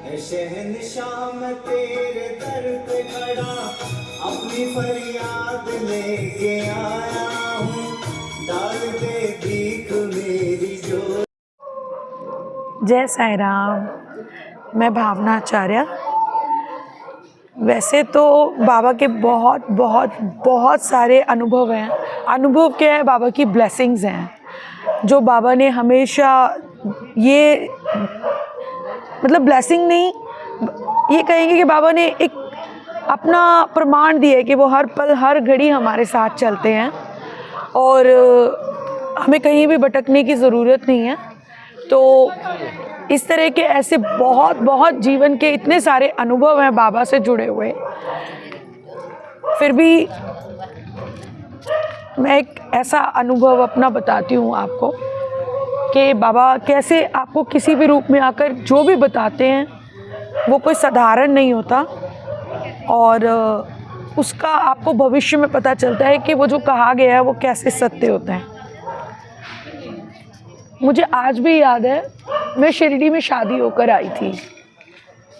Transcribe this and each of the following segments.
शहंशाह मैं तेरे दर पे खड़ा अपनी फरियाद लेके आया हूँ, डाल दे भीख मेरी जो। जय साई राम। मैं भावना आचार्य। वैसे तो बाबा के बहुत बहुत बहुत सारे अनुभव हैं। अनुभव क्या है, बाबा की ब्लेसिंग्स हैं जो बाबा ने हमेशा, ये मतलब ब्लेसिंग नहीं, ये कहेंगे कि बाबा ने एक अपना प्रमाण दिया है कि वो हर पल हर घड़ी हमारे साथ चलते हैं और हमें कहीं भी भटकने की ज़रूरत नहीं है। तो इस तरह के ऐसे बहुत बहुत जीवन के इतने सारे अनुभव हैं बाबा से जुड़े हुए। फिर भी मैं एक ऐसा अनुभव अपना बताती हूँ आपको कि बाबा कैसे आपको किसी भी रूप में आकर जो भी बताते हैं वो कोई साधारण नहीं होता और उसका आपको भविष्य में पता चलता है कि वो जो कहा गया है वो कैसे सत्य होता है। मुझे आज भी याद है, मैं शिरडी में शादी होकर आई थी।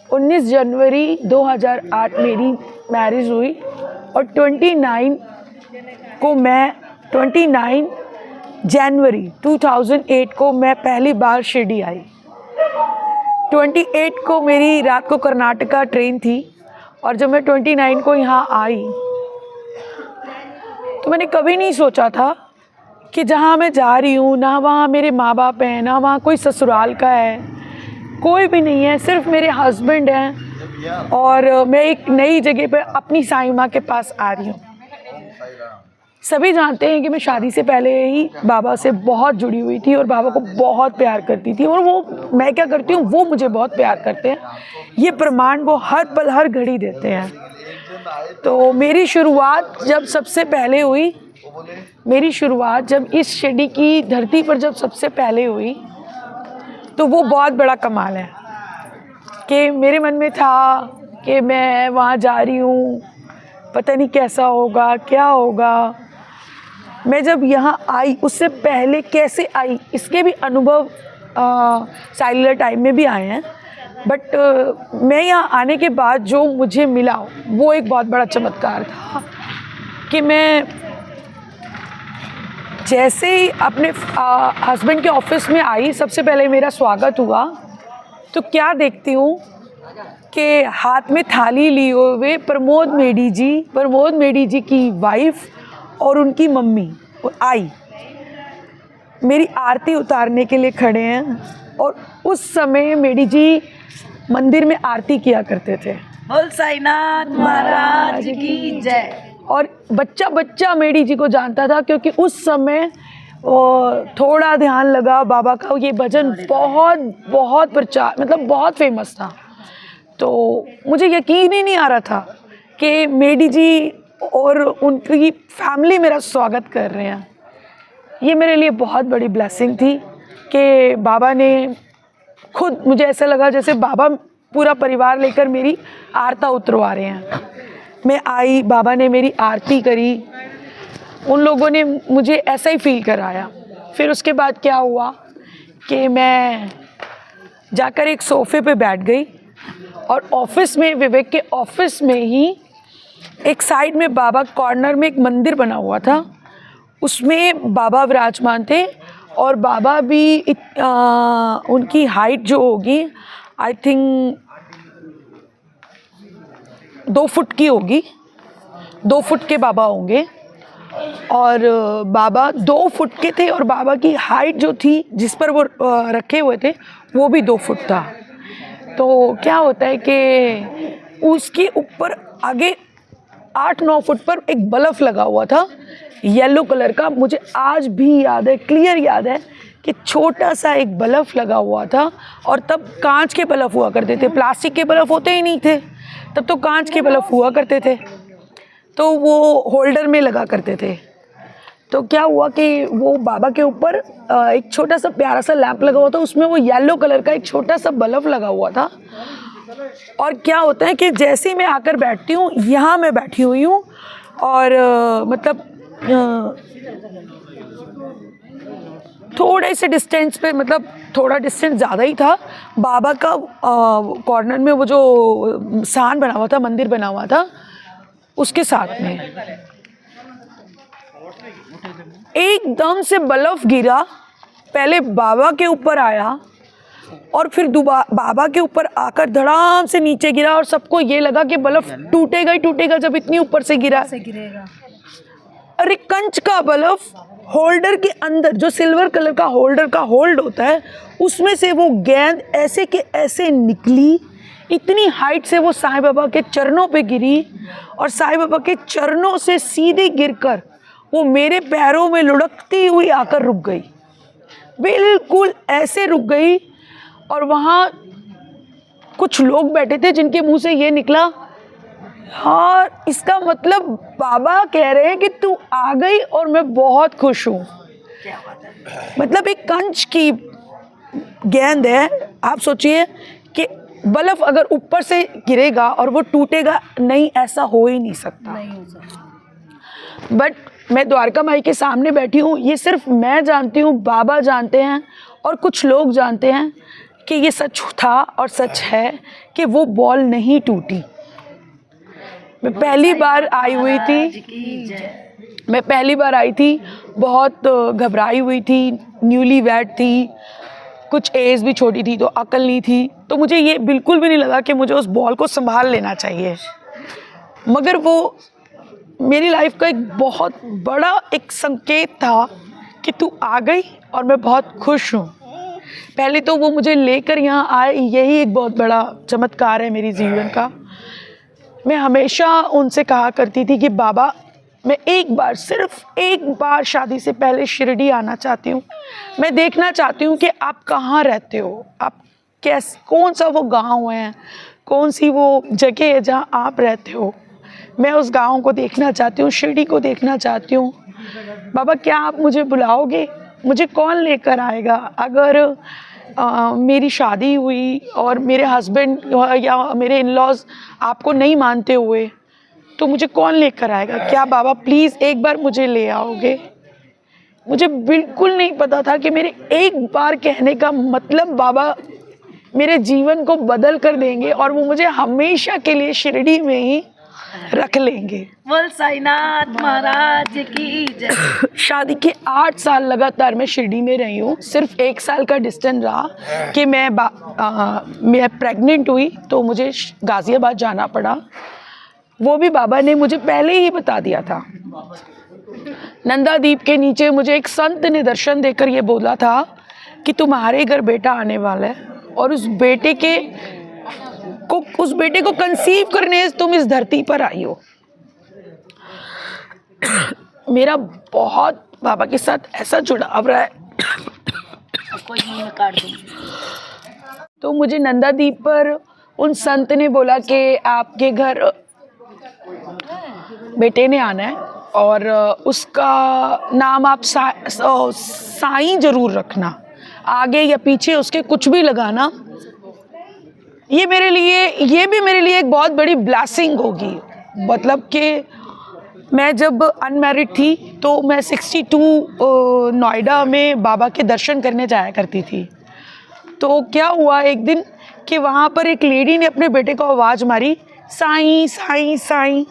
19 जनवरी 2008 मेरी मैरिज हुई और 29 जनवरी 2008 को मैं पहली बार शिरडी आई। 28 को मेरी रात को कर्नाटका ट्रेन थी और जब मैं 29 को यहाँ आई तो मैंने कभी नहीं सोचा था कि जहाँ मैं जा रही हूँ ना वहाँ मेरे माँ बाप हैं, ना वहाँ कोई ससुराल का है, कोई भी नहीं है, सिर्फ मेरे हस्बैंड हैं और मैं एक नई जगह पर अपनी साईं माँ के पास आ रही हूँ। सभी जानते हैं कि मैं शादी से पहले ही बाबा से बहुत जुड़ी हुई थी और बाबा को बहुत प्यार करती थी और वो मैं क्या करती हूँ वो मुझे बहुत प्यार करते हैं। ये प्रमाण वो हर पल हर घड़ी देते हैं। तो मेरी शुरुआत जब सबसे पहले हुई, मेरी शुरुआत जब इस शिरडी की धरती पर जब सबसे पहले हुई तो वो बहुत बड़ा कमाल है कि मेरे मन में था कि मैं वहाँ जा रही हूँ, पता नहीं कैसा होगा क्या होगा। मैं जब यहाँ आई उससे पहले कैसे आई इसके भी अनुभव साइलर टाइम में भी आए हैं, बट मैं यहाँ आने के बाद जो मुझे मिला वो एक बहुत बड़ा चमत्कार था कि मैं जैसे ही अपने हस्बैंड के ऑफिस में आई, सबसे पहले मेरा स्वागत हुआ तो क्या देखती हूँ कि हाथ में थाली लिए हुए प्रमोद मेडी जी की वाइफ और उनकी मम्मी आई मेरी आरती उतारने के लिए खड़े हैं। और उस समय मेडी जी मंदिर में आरती किया करते थे। बोल साईनाथ महाराज की जय। और बच्चा बच्चा मेडी जी को जानता था क्योंकि उस समय थोड़ा ध्यान लगा बाबा का ये भजन बहुत बहुत प्रचार, मतलब बहुत फेमस था। तो मुझे यकीन ही नहीं आ रहा था कि मेडी जी और उनकी फैमिली मेरा स्वागत कर रहे हैं। ये मेरे लिए बहुत बड़ी ब्लेसिंग थी कि बाबा ने खुद, मुझे ऐसा लगा जैसे बाबा पूरा परिवार लेकर मेरी आरती उतरवा रहे हैं। मैं आई, बाबा ने मेरी आरती करी, उन लोगों ने मुझे ऐसा ही फील कराया। फिर उसके बाद क्या हुआ कि मैं जाकर एक सोफ़े पे बैठ गई और ऑफिस में, विवेक के ऑफिस में ही एक साइड में बाबा कॉर्नर में एक मंदिर बना हुआ था, उसमें बाबा विराजमान थे और बाबा भी उनकी हाइट जो होगी आई थिंक 2 फुट की होगी, 2 फुट के बाबा होंगे और बाबा 2 फुट के थे और बाबा की हाइट जो थी जिस पर वो रखे हुए थे वो भी 2 फुट था। तो क्या होता है कि उसके ऊपर आगे 8-9 फुट पर एक बल्ब लगा हुआ था येलो कलर का। मुझे आज भी याद है, क्लियर याद है कि छोटा सा एक बल्ब लगा हुआ था और तब कांच के बल्ब हुआ करते थे, प्लास्टिक के बल्ब होते ही नहीं थे तब, तो कांच के बल्ब हुआ करते थे, तो वो होल्डर में लगा करते थे। तो क्या हुआ कि वो बाबा के ऊपर एक छोटा सा प्यारा सा लैंप लगा हुआ था, उसमें वो येलो कलर का एक छोटा सा बल्ब लगा हुआ था। और क्या होता है कि जैसे ही मैं आकर बैठती हूँ, यहाँ मैं बैठी हुई हूँ और मतलब थोड़े से डिस्टेंस पे, मतलब थोड़ा डिस्टेंस ज़्यादा ही था, बाबा का कॉर्नर में वो जो स्थान बना हुआ था, मंदिर बना हुआ था, उसके साथ में एकदम से बर्फ गिरा। पहले बाबा के ऊपर आया और फिर बाबा के ऊपर आकर धड़ाम से नीचे गिरा, और सबको ये लगा कि बर्फ टूटेगा ही टूटेगा जब इतनी ऊपर से गिरा। अरे कंच का बर्फ होल्डर के अंदर, जो सिल्वर कलर का होल्डर का होल्ड होता है, उसमें से वो गेंद ऐसे के ऐसे निकली, इतनी हाइट से वो साईं बाबा के चरणों पे गिरी, और साईं बाबा के चरणों से सीधे गिरकर वो मेरे पैरों में लुढ़कती हुई आकर रुक गई, बिल्कुल ऐसे रुक गई। और वहाँ कुछ लोग बैठे थे जिनके मुंह से ये निकला, हाँ इसका मतलब बाबा कह रहे हैं कि तू आ गई और मैं बहुत खुश हूँ। मतलब एक कंच की गेंद है, आप सोचिए कि बर्फ अगर ऊपर से गिरेगा और वो टूटेगा नहीं, ऐसा हो ही नहीं सकता। बट मैं द्वारका माई के सामने बैठी हूँ, ये सिर्फ मैं जानती हूँ, बाबा जानते हैं और कुछ लोग जानते हैं कि ये सच था और सच है कि वो बॉल नहीं टूटी। मैं पहली बार आई हुई थी, बहुत घबराई हुई थी, न्यूली वेड थी, कुछ एज भी छोटी थी, तो अकल नहीं थी, तो मुझे ये बिल्कुल भी नहीं लगा कि मुझे उस बॉल को संभाल लेना चाहिए। मगर वो मेरी लाइफ का एक बहुत बड़ा एक संकेत था कि तू आ गई और मैं बहुत खुश हूँ। पहले तो वो मुझे लेकर यहाँ आए, यही एक बहुत बड़ा चमत्कार है मेरी जीवन का। मैं हमेशा उनसे कहा करती थी कि बाबा मैं एक बार, सिर्फ एक बार शादी से पहले शिरडी आना चाहती हूँ। मैं देखना चाहती हूँ कि आप कहाँ रहते हो, आप कौन सा वो गांव है, कौन सी वो जगह है जहाँ आप रहते हो। मैं उस गांव को देखना चाहती हूँ, शिरडी को देखना चाहती हूँ। बाबा क्या आप मुझे बुलाओगे? मुझे कौन लेकर आएगा? अगर मेरी शादी हुई और मेरे हस्बैंड या मेरे इन-लॉज़ आपको नहीं मानते हुए तो मुझे कौन लेकर आएगा? क्या बाबा प्लीज़ एक बार मुझे ले आओगे? मुझे बिल्कुल नहीं पता था कि मेरे एक बार कहने का मतलब बाबा मेरे जीवन को बदल कर देंगे और वो मुझे हमेशा के लिए शिरडी में ही रख लेंगे। बोल साईनाथ महाराज की जय। शादी के 8 साल लगातार मैं शिरडी में रही हूँ। सिर्फ 1 साल का डिस्टेंस रहा कि मैं प्रेग्नेंट हुई तो मुझे गाज़ियाबाद जाना पड़ा। वो भी बाबा ने मुझे पहले ही बता दिया था। नंदा दीप के नीचे मुझे एक संत ने दर्शन देकर ये बोला था कि तुम्हारे घर बेटा आने वाला है और उस बेटे को कंसीव करने तुम इस धरती पर आई हो। मेरा बहुत बाबा के साथ ऐसा जुड़ाव रहा है। तो मुझे नंदा दीप पर उन संत ने बोला कि आपके घर बेटे ने आना है और उसका नाम आप साईं जरूर रखना, आगे या पीछे उसके कुछ भी लगाना। ये भी मेरे लिए एक बहुत बड़ी ब्लेसिंग होगी। मतलब कि मैं जब अनमैरिड थी तो मैं 62 नोएडा में बाबा के दर्शन करने जाया करती थी। तो क्या हुआ एक दिन कि वहाँ पर एक लेडी ने अपने बेटे को आवाज़ मारी, साईं साईं साईं।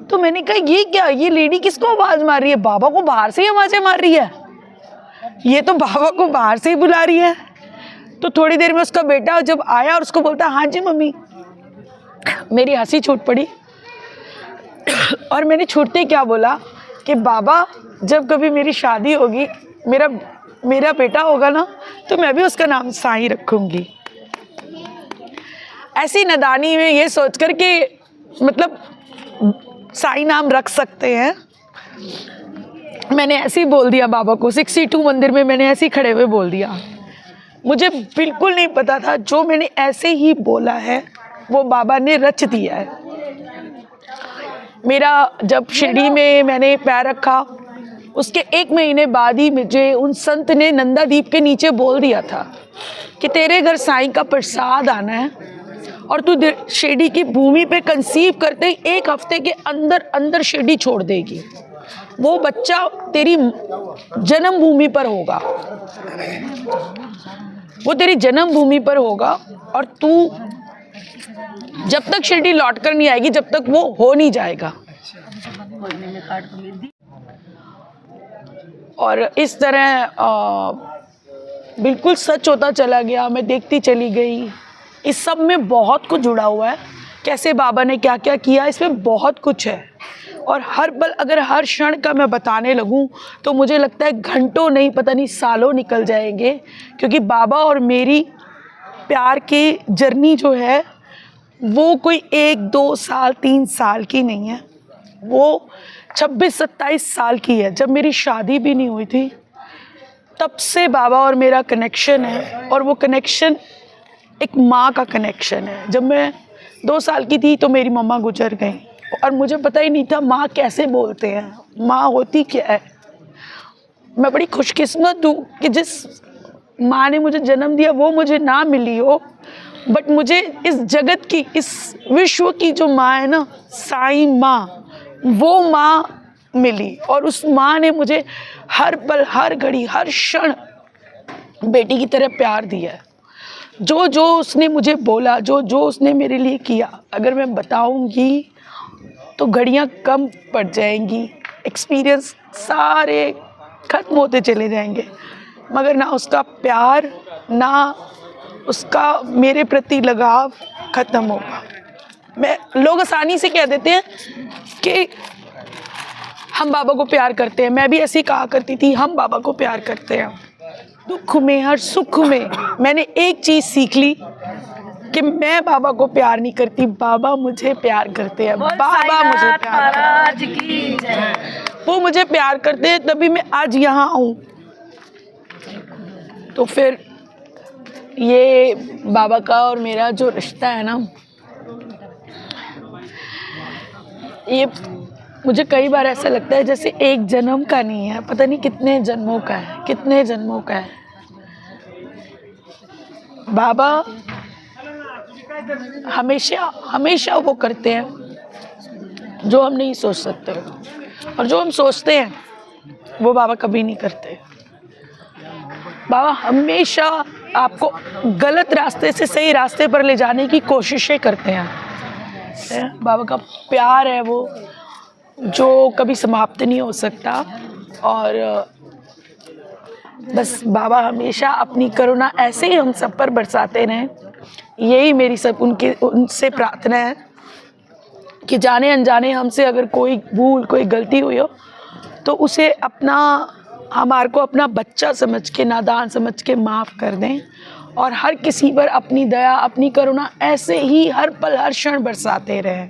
तो मैंने कहा ये क्या, ये लेडी किसको आवाज़ मार रही है? बाबा को बाहर से ही आवाज़ें मार रही है, ये तो बाबा को बाहर से ही बुला रही है। तो थोड़ी देर में उसका बेटा जब आया और उसको बोलता हाँ जी मम्मी, मेरी हंसी छूट पड़ी। और मैंने छूटते क्या बोला कि बाबा जब कभी मेरी शादी होगी, मेरा बेटा होगा ना, तो मैं भी उसका नाम साईं रखूँगी। ऐसी नादानी में ये सोचकर कि मतलब साईं नाम रख सकते हैं, मैंने ऐसे ही बोल दिया बाबा को। 62 मंदिर में मैंने ऐसे ही खड़े हुए बोल दिया। मुझे बिल्कुल नहीं पता था, जो मैंने ऐसे ही बोला है वो बाबा ने रच दिया है। मेरा जब शिरडी में मैंने पैर रखा, उसके 1 महीने बाद ही मुझे उन संत ने नंदा दीप के नीचे बोल दिया था कि तेरे घर साईं का प्रसाद आना है और तू शिरडी की भूमि पे कंसीव करते ही 1 हफ्ते के अंदर अंदर शिरडी छोड़ देगी। वो बच्चा तेरी जन्मभूमि पर होगा, वो तेरी जन्मभूमि पर होगा, और तू जब तक शिरडी लौट कर नहीं आएगी जब तक वो हो नहीं जाएगा। और इस तरह बिल्कुल सच होता चला गया, मैं देखती चली गई। इस सब में बहुत कुछ जुड़ा हुआ है, कैसे बाबा ने क्या क्या किया, इसमें बहुत कुछ है। और हर पल अगर हर क्षण का मैं बताने लगूं तो मुझे लगता है घंटों नहीं, पता नहीं सालों निकल जाएंगे, क्योंकि बाबा और मेरी प्यार की जर्नी जो है वो कोई 1-2 साल 3 साल की नहीं है, वो 26-27 साल की है। जब मेरी शादी भी नहीं हुई थी तब से बाबा और मेरा कनेक्शन है, और वो कनेक्शन एक माँ का कनेक्शन है। जब मैं 2 साल की थी तो मेरी मम्मा गुजर गई, और मुझे पता ही नहीं था माँ कैसे बोलते हैं, माँ होती क्या है। मैं बड़ी खुशकिस्मत हूँ कि जिस माँ ने मुझे जन्म दिया वो मुझे ना मिली हो, बट मुझे इस जगत की, इस विश्व की जो माँ है ना, साईं माँ, वो माँ मिली। और उस माँ ने मुझे हर पल, हर घड़ी, हर क्षण बेटी की तरह प्यार दिया है। जो जो उसने मुझे बोला, जो जो उसने मेरे लिए किया, अगर मैं बताऊंगी तो घड़ियां कम पड़ जाएंगी, एक्सपीरियंस सारे ख़त्म होते चले जाएंगे, मगर ना उसका प्यार, ना उसका मेरे प्रति लगाव ख़त्म होगा। लोग आसानी से कह देते हैं कि हम बाबा को प्यार करते हैं, मैं भी ऐसी कहा करती थी, हम बाबा को प्यार करते हैं। दुख में, हर सुख में मैंने एक चीज़ सीख ली कि मैं बाबा को प्यार नहीं करती, बाबा मुझे प्यार करते हैं। बाबा मुझे प्यार महाराज की जय। वो मुझे प्यार करते हैं, तभी मैं आज यहाँ आऊँ। तो फिर ये बाबा का और मेरा जो रिश्ता है ना, ये मुझे कई बार ऐसा लगता है जैसे एक जन्म का नहीं है, पता नहीं कितने जन्मों का है, कितने जन्मों का है। बाबा हमेशा हमेशा वो करते हैं जो हम नहीं सोच सकते, और जो हम सोचते हैं वो बाबा कभी नहीं करते। बाबा हमेशा आपको गलत रास्ते से सही रास्ते पर ले जाने की कोशिशें करते हैं। बाबा का प्यार है वो जो कभी समाप्त नहीं हो सकता, और बस बाबा हमेशा अपनी करुणा ऐसे ही हम सब पर बरसाते रहें। यही मेरी सब उनसे प्रार्थना है कि जाने अनजाने हमसे अगर कोई भूल, कोई गलती हुई हो तो उसे हमारे को अपना बच्चा समझ के, नादान समझ के माफ़ कर दें, और हर किसी पर अपनी दया, अपनी करुणा ऐसे ही हर पल, हर क्षण बरसाते रहें।